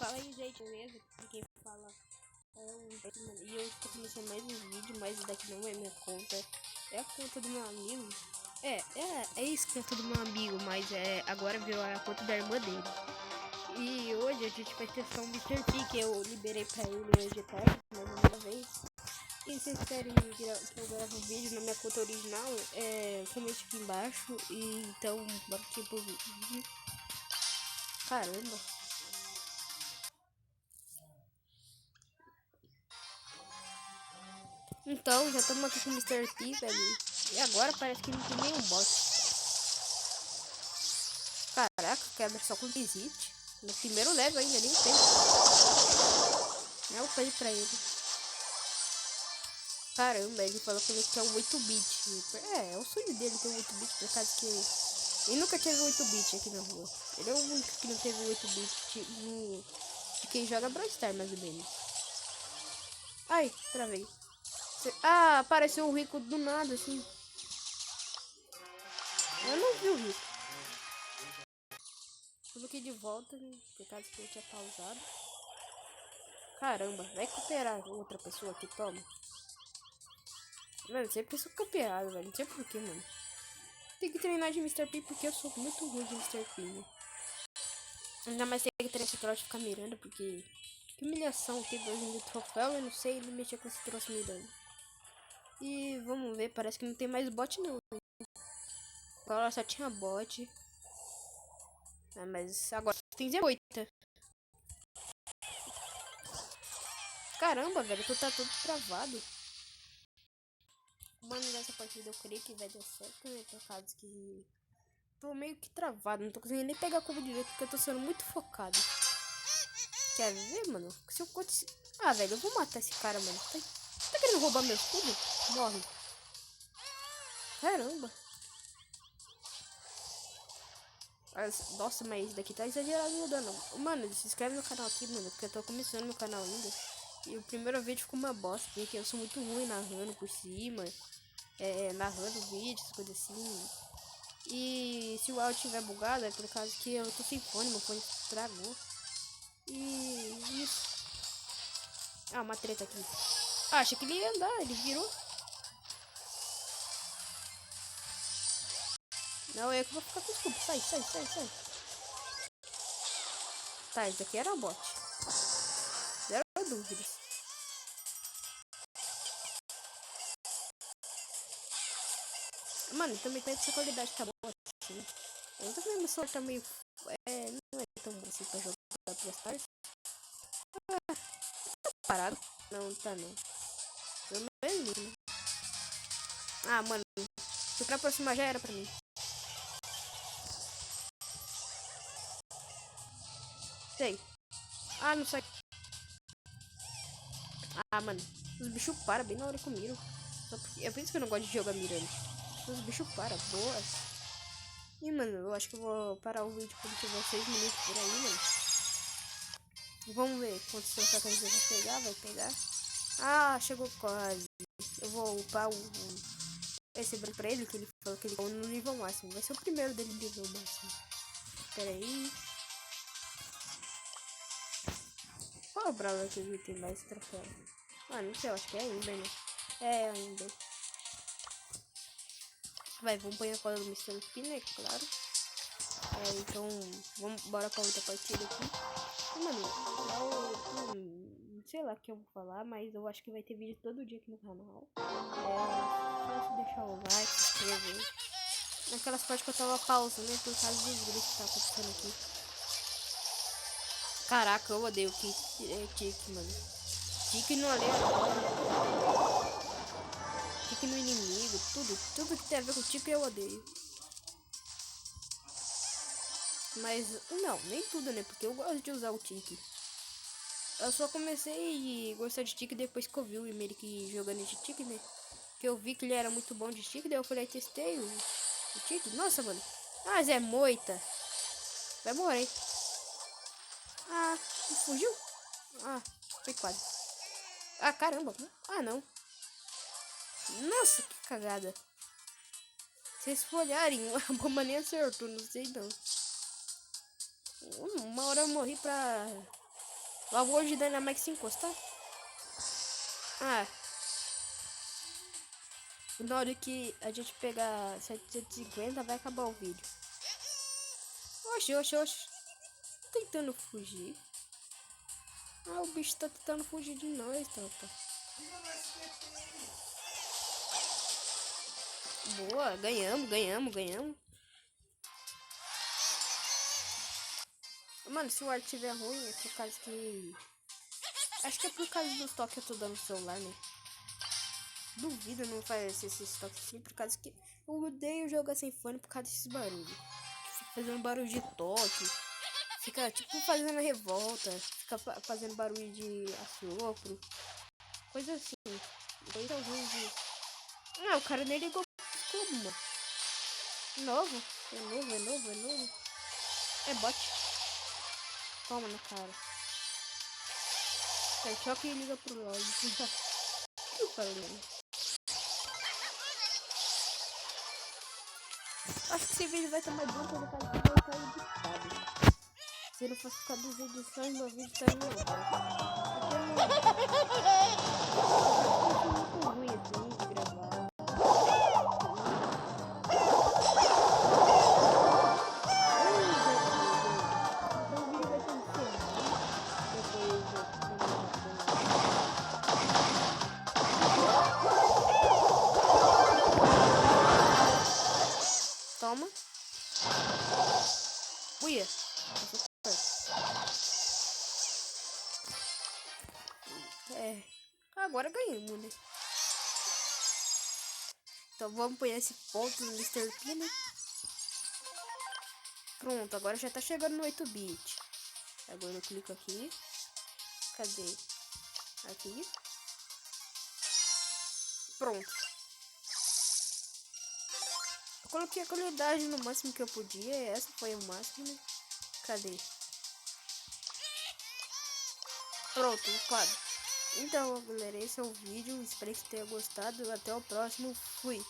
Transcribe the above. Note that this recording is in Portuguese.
Fala aí, gente, beleza? Quem fala e eu estou começando mais um vídeo, mas isso daqui não é minha conta, é a conta do meu amigo. É isso, conta do meu amigo, mas agora virou a conta da irmã dele. E hoje a gente vai testar um Mr. P que eu liberei pra ele hoje de tarde, mais uma vez. E se vocês querem que eu grave um vídeo na minha conta original, comente aqui embaixo. E então, bora pro vídeo. Caramba. Então, já estamos aqui com o Mr. P, velho. E agora parece que não tem nenhum bot. Caraca, quebra só com visite. No primeiro level ainda, nem tem. Eu falei pra ele. Caramba, ele falou que ele quer um 8-bit. É o sonho dele ter um 8-bit, por causa que ele nunca teve um 8-bit aqui na rua. Ele é o único que não teve um 8-bit de quem joga Brawl Stars, mais ou menos. Ai, travei. Ah, apareceu o Rico do nada, assim. Eu não vi o Rico. Tudo aqui de volta, por causa que eu tinha pausado. Caramba, vai cooperar outra pessoa aqui, toma. Mano, sempre sou cooperado, velho. Não sei porquê, mano. Tem que treinar de Mr. P porque eu sou muito ruim de Mr. P, né? Ainda mais tem que treinar esse troço de ficar mirando, porque... Que humilhação ter 2 de troféu, eu não sei ele mexer com esse troço mirando. E vamos ver, parece que não tem mais bot não. Agora só tinha bot. Ah, mas agora tem Z8. Caramba, velho, tu tá todo travado. Mano, nessa partida eu creio que vai dar certo, né? Por causa que tô meio que travado, não tô conseguindo nem pegar a curva direito porque eu tô sendo muito focado. Quer ver, mano? Se eu acontecer... Ah, velho, eu vou matar esse cara, mano. Tá querendo roubar meu escudo? Morre. Caramba. Nossa, mas isso daqui tá exagerado no dano. Mano, se inscreve no canal aqui, mano, porque eu tô começando meu canal ainda. E o primeiro vídeo ficou uma bosta, porque eu sou muito ruim narrando por cima. Narrando vídeos, coisas assim. E se o áudio estiver bugado, é por causa que eu tô sem fone, meu fone estragou. E isso. Ah, uma treta aqui. Ah, achei que ele ia andar, ele virou. Não, é que eu vou ficar com o escudo. Sai, sai, sai, sai. Tá, isso aqui era bot. Zero dúvidas. Mano, também tem essa qualidade tá boa assim. Eu não tô vendo, o celular tá meio... não é tão bom assim pra jogar Brawl Stars. Ah, tá parado. Não, tá não. Pelo menos, né? Ah, mano. Se pra aproximar já era pra mim. Sei. Ah, não sai. Ah, mano. Os bichos param bem na hora que eu miro. É por isso que eu não gosto de jogar mirando. Os bichos param, boa. E, mano, eu acho que eu vou parar o vídeo quando tiver 6 minutos por aí, mano. Vamos ver quantos troféus vai pegar, Ah, chegou quase. Eu vou upar esse branco pra ele, que ele falou que ele tá no nível máximo. Vai ser o primeiro dele no nível máximo. Pera aí. Qual é o Brawler que tem mais troféu? Ah, não sei, eu acho que é ainda, né? É ainda. Vai, vamos pôr a cola do Mr. P, né? Claro. Então, bora pra outra partida aqui. Mano, sei lá o que eu vou falar, mas eu acho que vai ter vídeo todo dia aqui no canal. Só se deixar o like, se inscrever. Naquelas partes que eu tava pausando, né? Por causa dos gritos que tá acontecendo aqui. Caraca, eu odeio Tique, mano. Tique no aleatório. Tique no inimigo, tudo que tem a ver com Tique eu odeio. Mas, não, nem tudo, né? Porque eu gosto de usar o Tique. Eu só comecei a gostar de Tique depois que eu vi o Emery jogando de Tique, né? Que eu vi que ele era muito bom de Tique, daí eu falei, testei o Tique. Nossa, mano. Ah, Zé Moita. Vai morrer. Ah, fugiu? Ah, foi quase. Ah, caramba. Ah, não. Nossa, que cagada. Se vocês for olharem, a bomba nem acertou, não sei não. Uma hora eu morri pra Valor de Dynamax se encostar. Ah, na hora que a gente pegar 750 vai acabar o vídeo. Oxi, oxi, oxi. Tentando fugir. Ah, o bicho tá tentando fugir de nós, tropa. Boa, ganhamos, ganhamos, ganhamos. Mano, se o ar tiver ruim é por causa que... Acho que é por causa dos toques que eu tô dando no celular, né? Duvido não fazer esses toques assim, por causa que eu odeio jogar sem fone por causa desses barulhos. Fica fazendo barulho de toque, fica tipo fazendo revolta, fica fazendo barulho de assopro, coisa assim. Coisa ruim de... Ah, o cara nem ligou como, mano? Novo? É novo, é novo, é novo. É bot. Toma na cara. É choque e liga pro LOL. O que eu falei? Acho que esse vídeo vai estar mais bom pelo caso que vai estar editado. Se não fosse por causa das edições, meu vídeo estaria melhor. Porque muito ruim assim de gravar. Então o vídeo vai ter que ser toma. Uia. É. Agora ganhamos, né? Então vamos pôr esse ponto no Mr. P, né? Pronto, agora já tá chegando no 8-bit. Agora eu clico aqui. Cadê? Aqui. Pronto. Eu coloquei a qualidade no máximo que eu podia. Essa foi o máximo, né? Cadê? Pronto, quadro. Então, galera, esse é o vídeo. Espero que tenha gostado. Até o próximo. Fui.